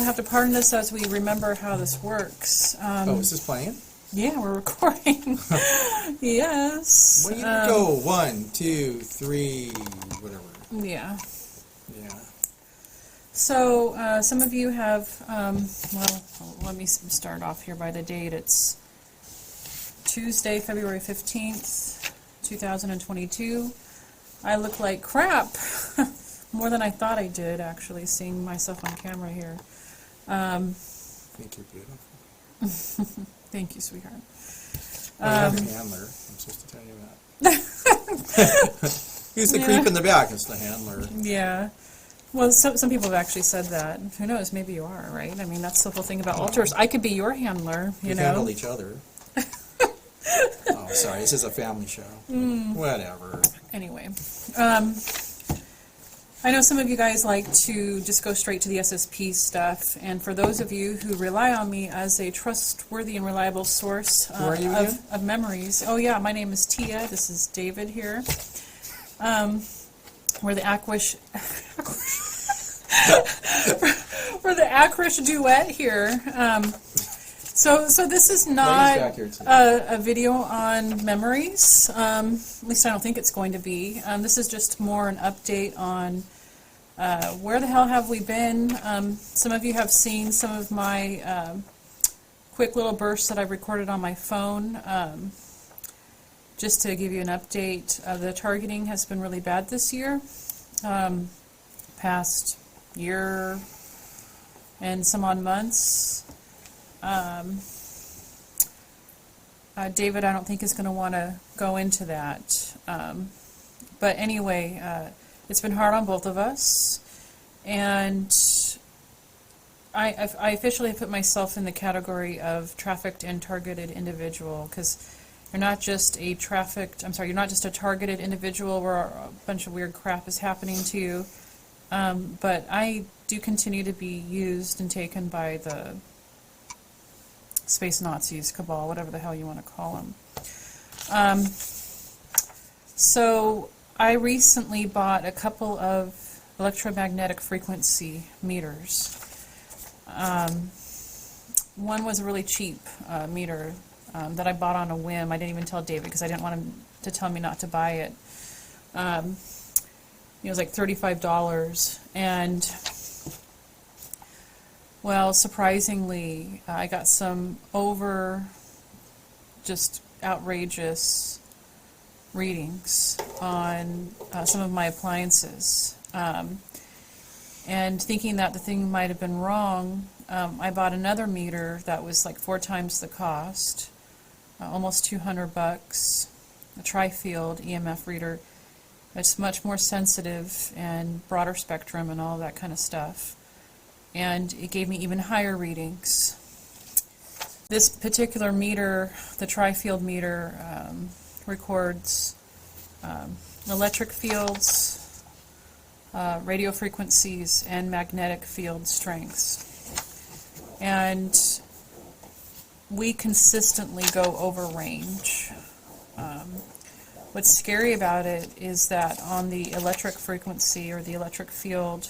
have to pardon us as we remember how this works. Is this playing? Yeah, we're recording. Yes. Way to go. 1, 2, 3, whatever. Yeah. Yeah. So, some of you have, well, let me start off here by the date. It's Tuesday, February 15th, 2022. I look like crap. More than I thought I did, actually, seeing myself on camera here. I think you're beautiful. Thank you, sweetheart. I'm a handler. I'm supposed to tell you that. Who's the creep in the back? It's the handler. Yeah. Well, some people have actually said that. Who knows? Maybe you are, right? I mean, that's the whole thing about altars. I could be your handler, you know. We handle each other. Oh, sorry. This is a family show. Whatever. Anyway. I know some of you guys like to just go straight to the SSP stuff, and for those of you who rely on me as a trustworthy and reliable source of memories, oh yeah, my name is Teah, this is David here. We're the we're the Akrish duet here. So this is not a video on memories. At least I don't think it's going to be. This is just more an update on where the hell have we been. Some of you have seen some of my quick little bursts that I've recorded on my phone. Just to give you an update, the targeting has been really bad this year. Past year and some odd months. David, I don't think is going to want to go into that. But anyway, it's been hard on both of us. And I officially put myself in the category of trafficked and targeted individual, because you're not just a you're not just a targeted individual where a bunch of weird crap is happening to you. But I do continue to be used and taken by the space Nazis, cabal, whatever the hell you want to call them. So I recently bought a couple of electromagnetic frequency meters. One was a really cheap meter that I bought on a whim. I didn't even tell David because I didn't want him to tell me not to buy it. It was like $35, and well, surprisingly, I got some just outrageous readings on some of my appliances. And thinking that the thing might have been wrong, I bought another meter that was like 4 times the cost, almost $200, a tri-field EMF reader. It's much more sensitive and broader spectrum and all that kind of stuff. And it gave me even higher readings. This particular meter, the tri-field meter, records electric fields, radio frequencies, and magnetic field strengths. And we consistently go over range. What's scary about it is that on the electric frequency or the electric field,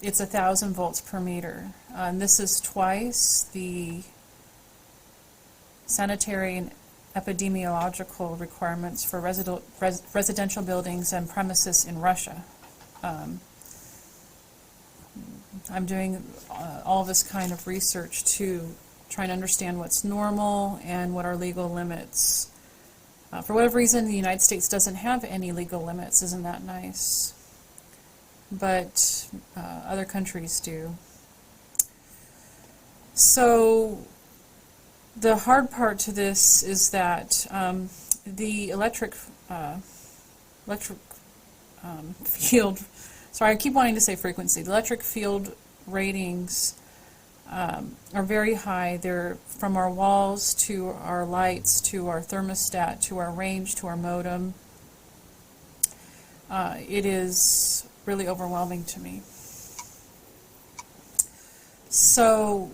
it's 1,000 volts per meter. And this is twice the sanitary and epidemiological requirements for residential buildings and premises in Russia. I'm doing all this kind of research to try and understand what's normal and what are legal limits. For whatever reason, the United States doesn't have any legal limits. Isn't that nice? But other countries do. So the hard part to this is that the electric field, sorry, I keep wanting to say frequency. The electric field ratings are very high. They're from our walls to our lights to our thermostat to our range to our modem. It is really overwhelming to me. So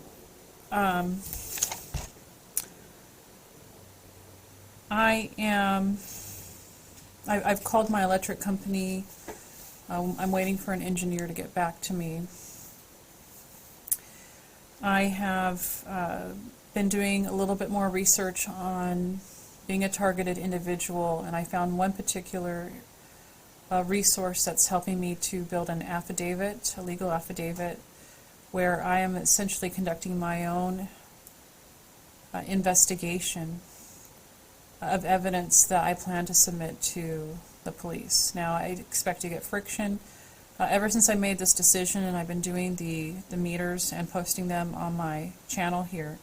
I've called my electric company. I'm waiting for an engineer to get back to me. I have been doing a little bit more research on being a targeted individual, and I found one particular resource that's helping me to build an affidavit, a legal affidavit, where I am essentially conducting my own investigation of evidence that I plan to submit to the police. Now, I expect to get friction. Ever since I made this decision, and I've been doing the meters and posting them on my channel here,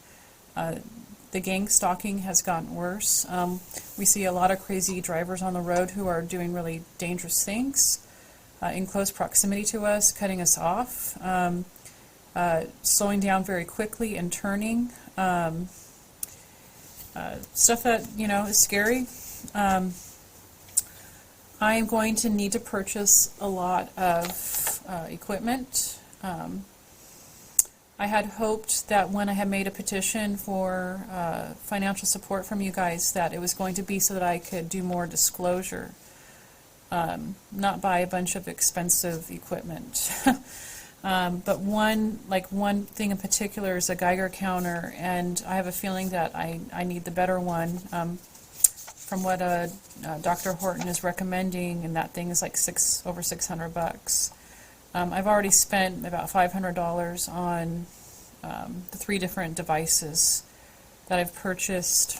the gang stalking has gotten worse. We see a lot of crazy drivers on the road who are doing really dangerous things in close proximity to us, cutting us off, slowing down very quickly and turning. Stuff that, is scary. I am going to need to purchase a lot of equipment. I had hoped that when I had made a petition for financial support from you guys, that it was going to be so that I could do more disclosure, not buy a bunch of expensive equipment. But one thing in particular is a Geiger counter, and I have a feeling that I need the better one. From what Dr. Horton is recommending, and that thing is like over $600. I've already spent about $500 on the 3 different devices that I've purchased.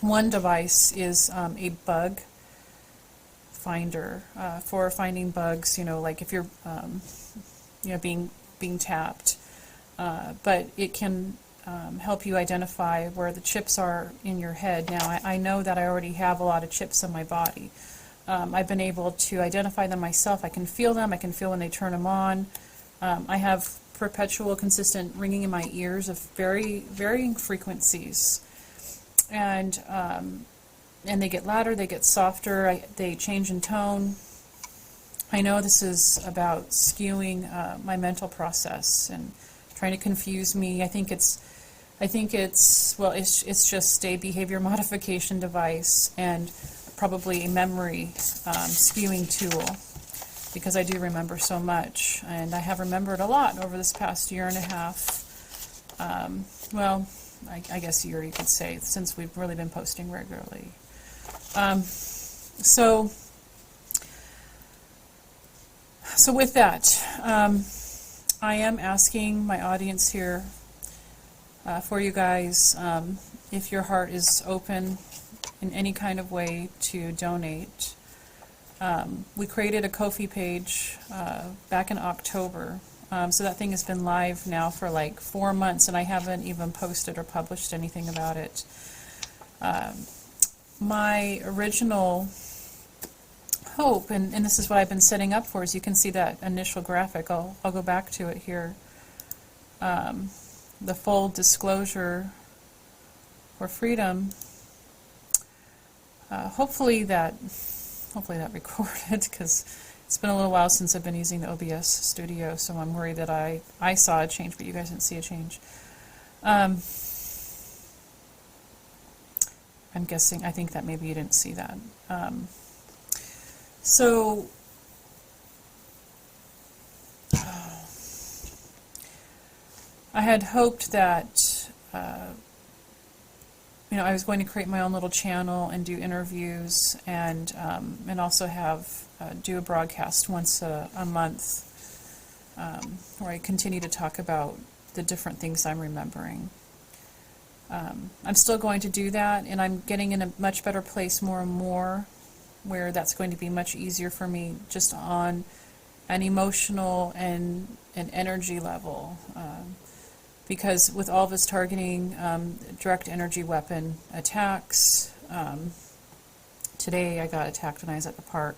One device is a bug finder for finding bugs, like if you're being tapped, but it can help you identify where the chips are in your head. Now, I know that I already have a lot of chips in my body. I've been able to identify them myself. I can feel them. I can feel when they turn them on. I have perpetual, consistent ringing in my ears of varying frequencies. And they get louder, they get softer, they change in tone. I know this is about skewing my mental process and trying to confuse me. I think it's just a behavior modification device and probably a memory skewing tool, because I do remember so much, and I have remembered a lot over this past year and a half. I guess year, you could say, since we've really been posting regularly. So with that, I am asking my audience here for you guys, if your heart is open in any kind of way, to donate. We created a Kofi page back in October, so that thing has been live now for like 4 months, and I haven't even posted or published anything about it. My original hope, and this is what I've been setting up for, as you can see that initial graphic. I'll go back to it here. The full disclosure for freedom. Hopefully that recorded, because it's been a little while since I've been using the OBS studio, so I'm worried that I saw a change, but you guys didn't see a change. I'm guessing, I think that maybe you didn't see that. So I had hoped that I was going to create my own little channel and do interviews, and also have do a broadcast once a month, where I continue to talk about the different things I'm remembering. I'm still going to do that, and I'm getting in a much better place more and more, where that's going to be much easier for me just on an emotional and an energy level. Because with all of us targeting direct energy weapon attacks, today I got attacked when I was at the park.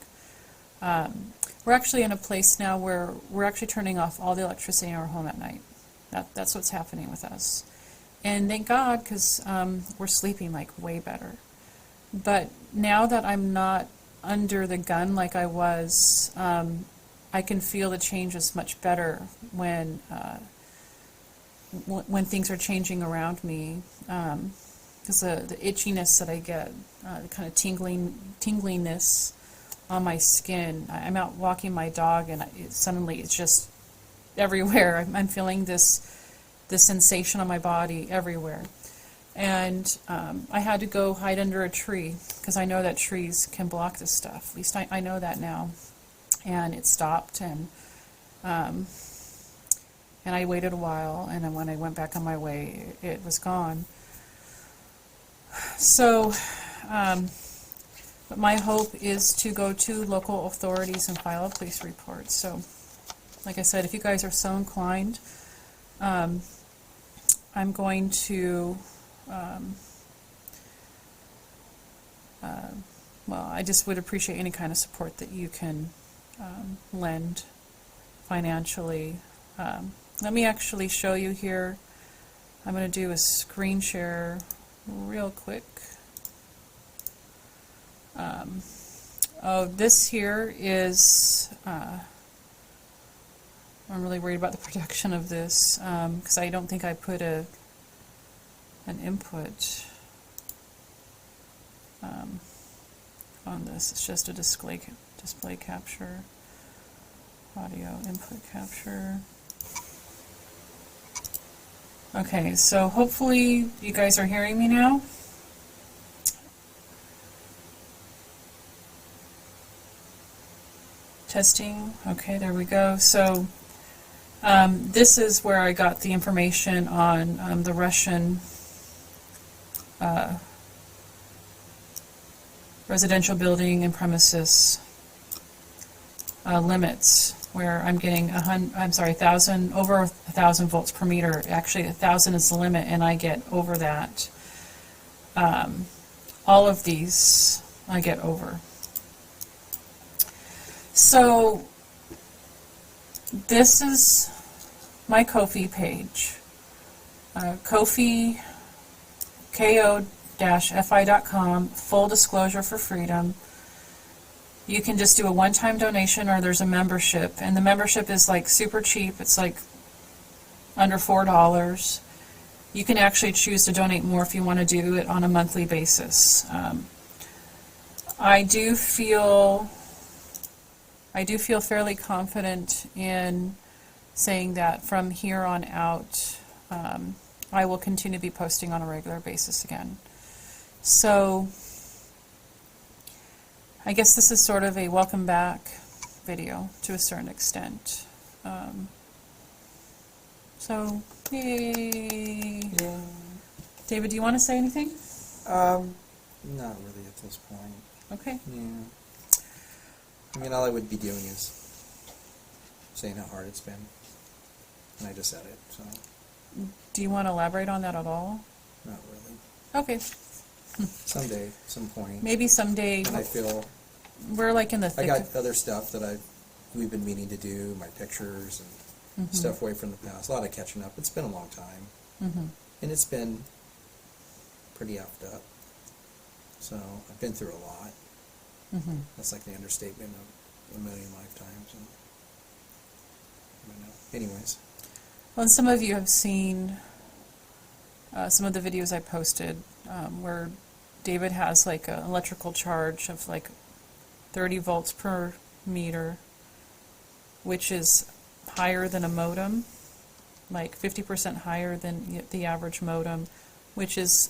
We're actually in a place now where we're actually turning off all the electricity in our home at night. That's what's happening with us. And thank God, because we're sleeping like way better. But now that I'm not under the gun like I was, I can feel the changes much better when things are changing around me. because the itchiness that I get, the kind of tingliness on my skin. I'm out walking my dog, and suddenly it's just everywhere. I'm feeling this sensation on my body everywhere. And I had to go hide under a tree because I know that trees can block this stuff. At least I know that now. And it stopped, and I waited a while, and then when I went back on my way, it was gone. So, but my hope is to go to local authorities and file a police report. So, like I said, if you guys are so inclined, I'm going to, well, I just would appreciate any kind of support that you can lend financially. Let me actually show you here. I'm going to do a screen share real quick. This here is, I'm really worried about the production of this because I don't think I put an input on this. It's just a display capture, audio input capture. Okay, so hopefully you guys are hearing me now. Testing. Okay, there we go. So this is where I got the information on the Russian residential building and premises limits, where I'm getting 1,000, over 1,000 volts per meter. Actually, 1,000 is the limit, and I get over that. All of these I get over. So this is my Kofi page. Kofi, ko-fi.com, full disclosure for freedom. You can just do a one-time donation, or there's a membership, and the membership is like super cheap. It's like under $4. You can actually choose to donate more if you want to do it on a monthly basis. I do feel fairly confident in saying that from here on out, I will continue to be posting on a regular basis again. So I guess this is sort of a welcome back video to a certain extent. So, yay! Yeah. David, do you want to say anything? Not really at this point. Okay. Yeah. I mean, all I would be doing is saying how hard it's been. And I just said it, so. Do you want to elaborate on that at all? Not really. Okay. Someday, some point. Maybe someday. And I feel We're like in the I thick got of, other stuff that we've been meaning to do, my pictures and stuff way from the past. A lot of catching up. It's been a long time. And it's been pretty effed up. So I've been through a lot. That's like the understatement of a million lifetimes. And I don't know. Anyways. Well, and some of you have seen some of the videos I posted where David has like an electrical charge of like 30 volts per meter, which is higher than a modem, like 50% higher than the average modem, which is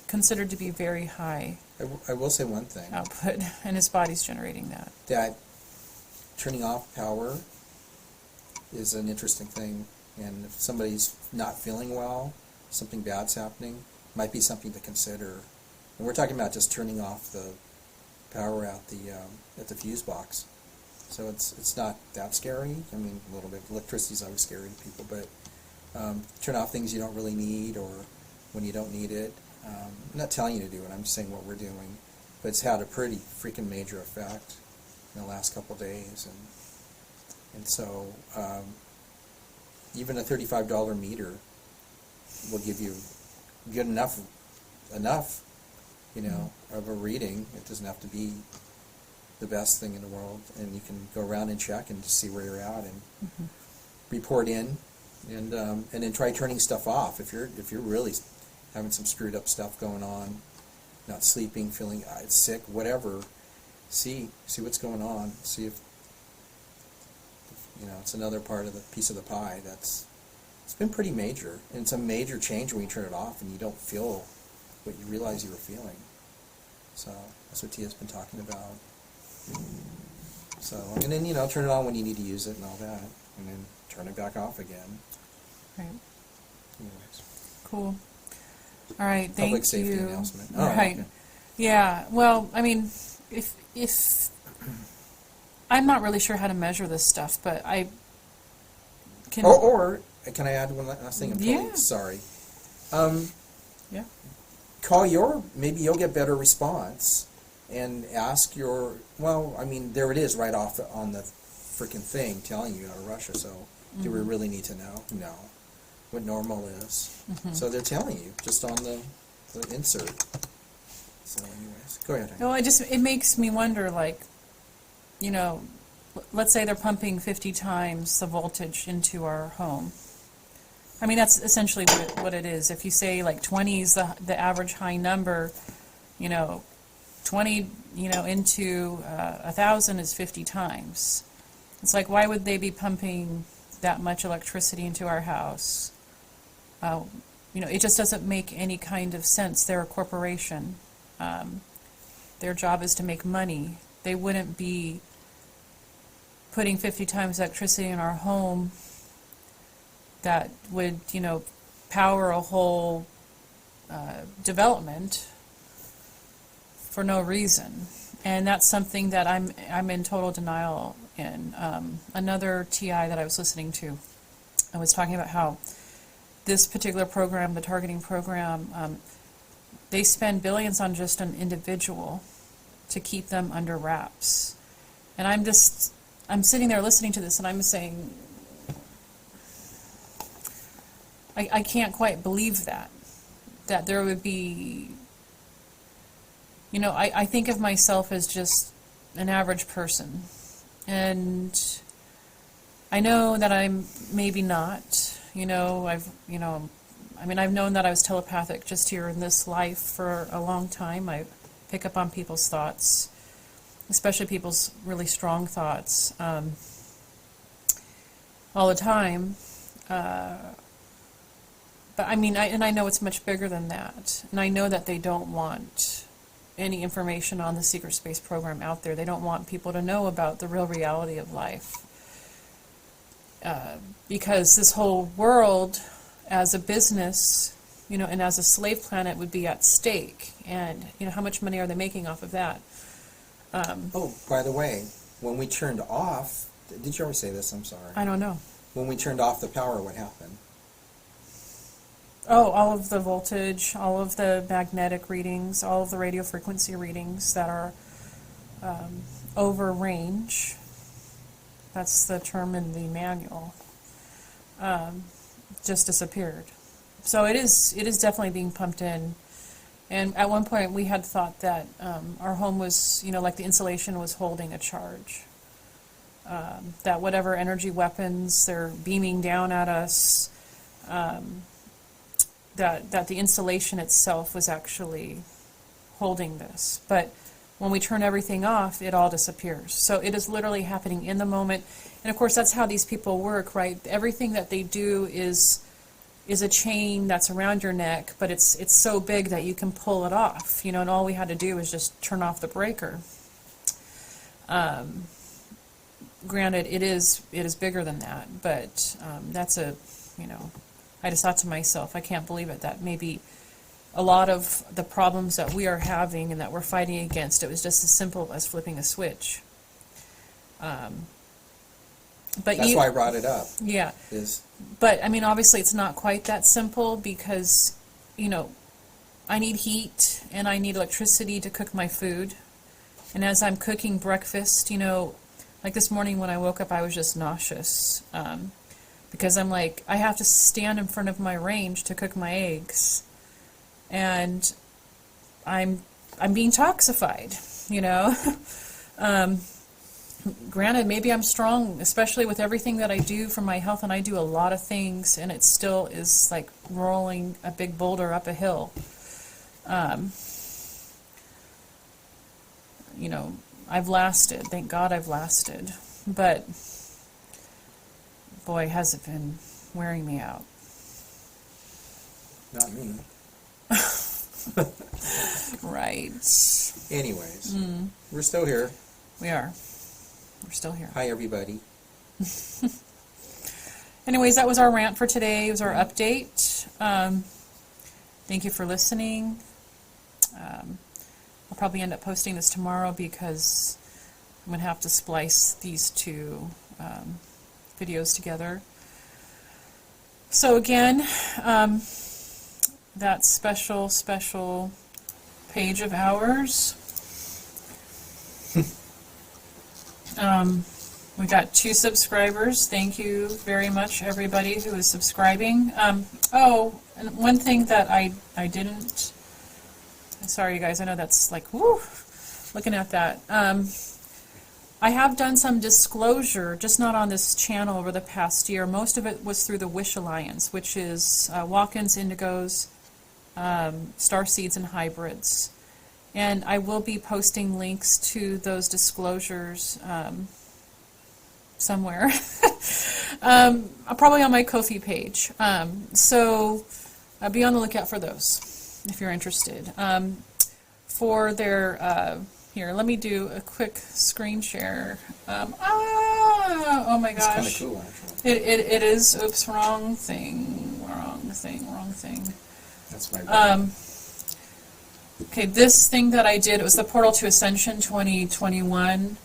considered to be very high I will say one thing. output, and his body's generating that. That turning off power is an interesting thing. And if somebody's not feeling well, something bad's happening, might be something to consider. And we're talking about just turning off the power at the fuse box. So it's not that scary. I mean, a little bit. Electricity's always scary to people, but turn off things you don't really need or when you don't need it. I'm not telling you to do it. I'm just saying what we're doing. But it's had a pretty freaking major effect in the last couple days, and so even a $35 meter will give you good enough, you know, of a reading. It doesn't have to be the best thing in the world, and you can go around and check and just see where you're at and report in, and then try turning stuff off if you're really having some screwed up stuff going on, not sleeping, feeling sick, whatever. See what's going on. See if it's another part of the piece of the pie. It's been pretty major, and it's a major change when you turn it off and you don't feel what you realize you were feeling. So that's what Teah's been talking about. So, and then turn it on when you need to use it and all that, and then turn it back off again. Right. Anyways. Cool. All right. Thank Public safety you. announcement. Right. Okay. Yeah. Well, I mean, if I'm not really sure how to measure this stuff, but I can. Or can I add one last thing? I'm totally Yeah. sorry. Yeah. Maybe you'll get better response, and ask your. Well, I mean, there it is, right off on the freaking thing telling you out of Russia. So, do we really need to know? No. What normal is. So they're telling you just on the insert. So, anyways, go ahead. Well, it makes me wonder, like, let's say they're pumping 50 times the voltage into our home. I mean, that's essentially what it is. If you say, like, 20 is the average high number, 20, into 1,000 is 50 times. It's like, why would they be pumping that much electricity into our house? It just doesn't make any kind of sense. They're a corporation. Their job is to make money. They wouldn't be putting 50 times electricity in our home that would, power a whole development for no reason. And that's something that I'm in total denial in. Another TI that I was listening to, I was talking about how this particular program, the targeting program, they spend billions on just an individual to keep them under wraps. And I'm sitting there listening to this and I'm saying, I can't quite believe that there would be, I think of myself as just an average person. And I know that I'm maybe not, I've known that I was telepathic just here in this life for a long time. I pick up on people's thoughts, especially people's really strong thoughts, all the time. But I mean, I know it's much bigger than that. And I know that they don't want any information on the secret space program out there. They don't want people to know about the real reality of life. Because this whole world, as a business, and as a slave planet, would be at stake. And, how much money are they making off of that? By the way, when we turned off, did you ever say this? I'm sorry. I don't know. When we turned off the power, what happened? Oh, all of the voltage, all of the magnetic readings, all of the radio frequency readings that are over range. That's the term in the manual. Just disappeared. So it is definitely being pumped in. And at one point we had thought that our home was, like the insulation was holding a charge. That whatever energy weapons they're beaming down at us, that the insulation itself was actually holding this. But when we turn everything off, it all disappears. So it is literally happening in the moment. And of course, that's how these people work, right? Everything that they do is a chain that's around your neck, but it's so big that you can pull it off, and all we had to do was just turn off the breaker. Granted, it is bigger than that, but that's I just thought to myself, I can't believe it, that maybe a lot of the problems that we are having and that we're fighting against, it was just as simple as flipping a switch. But That's why I brought it up. Yeah. Is But, I mean, obviously it's not quite that simple because, I need heat and I need electricity to cook my food. And as I'm cooking breakfast, like this morning when I woke up, I was just nauseous. Because I'm like, I have to stand in front of my range to cook my eggs. And I'm being toxified, granted, maybe I'm strong, especially with everything that I do for my health, and I do a lot of things, and it still is like rolling a big boulder up a hill. You know, I've lasted. Thank God I've lasted. But, boy, has it been wearing me out. Not me. Right. Anyways, we're still here. We are. We're still here. Hi, everybody. Anyways, that was our rant for today. It was our update. Thank you for listening. I'll probably end up posting this tomorrow because I'm going to have to splice these two videos together. So again, that special page of ours. We got 2 subscribers. Thank you very much, everybody who is subscribing. Oh, and one thing that I didn't... Sorry, you guys. I know that's like, whoo, looking at that. I have done some disclosure, just not on this channel over the past year. Most of it was through the Wish Alliance, which is walk-ins, indigos, star seeds, and hybrids. And I will be posting links to those disclosures somewhere. Probably on my Kofi page. So be on the lookout for those if you're interested. For their, here, let me do a quick screen share. Oh my gosh. It's kind of cool, actually. It is, oops, wrong thing. That's my bad. Okay, this thing that I did, it was the Portal to Ascension 2021.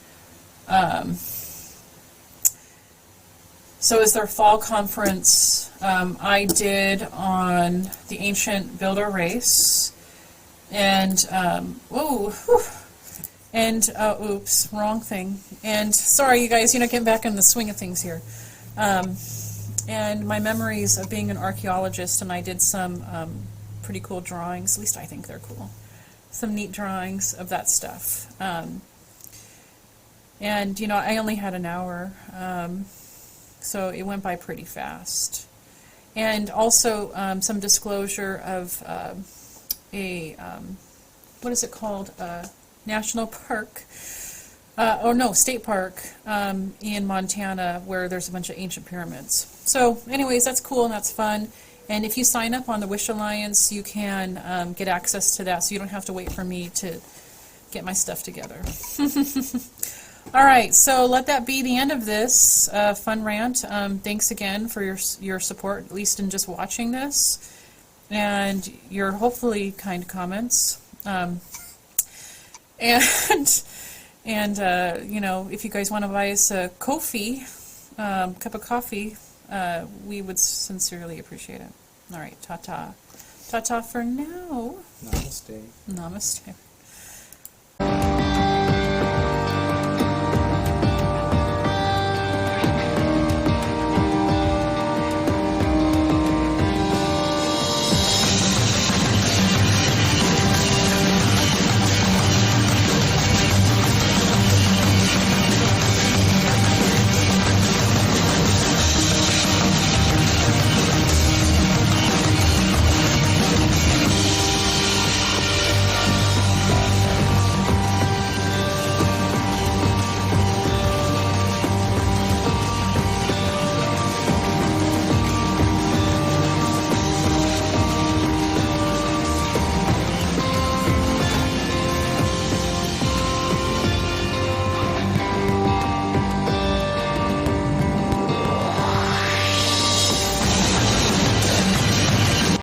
So is their fall conference I did on the ancient builder race. And, oops, wrong thing. And sorry, you guys, getting back in the swing of things here. And my memories of being an archaeologist, and I did some pretty cool drawings, at least I think they're cool. Some neat drawings of that stuff. And, I only had an hour, so it went by pretty fast. And also some disclosure of what is it called? National park, state park in Montana where there's a bunch of ancient pyramids. So anyways, that's cool and that's fun. And if you sign up on the Wish Alliance, you can get access to that, so you don't have to wait for me to get my stuff together. All right, so let that be the end of this fun rant. Thanks again for your support, at least in just watching this, and your hopefully kind comments. And if you guys want to buy us a Kofi, cup of coffee, we would sincerely appreciate it. All right, ta-ta. Ta-ta for now. Namaste. Namaste.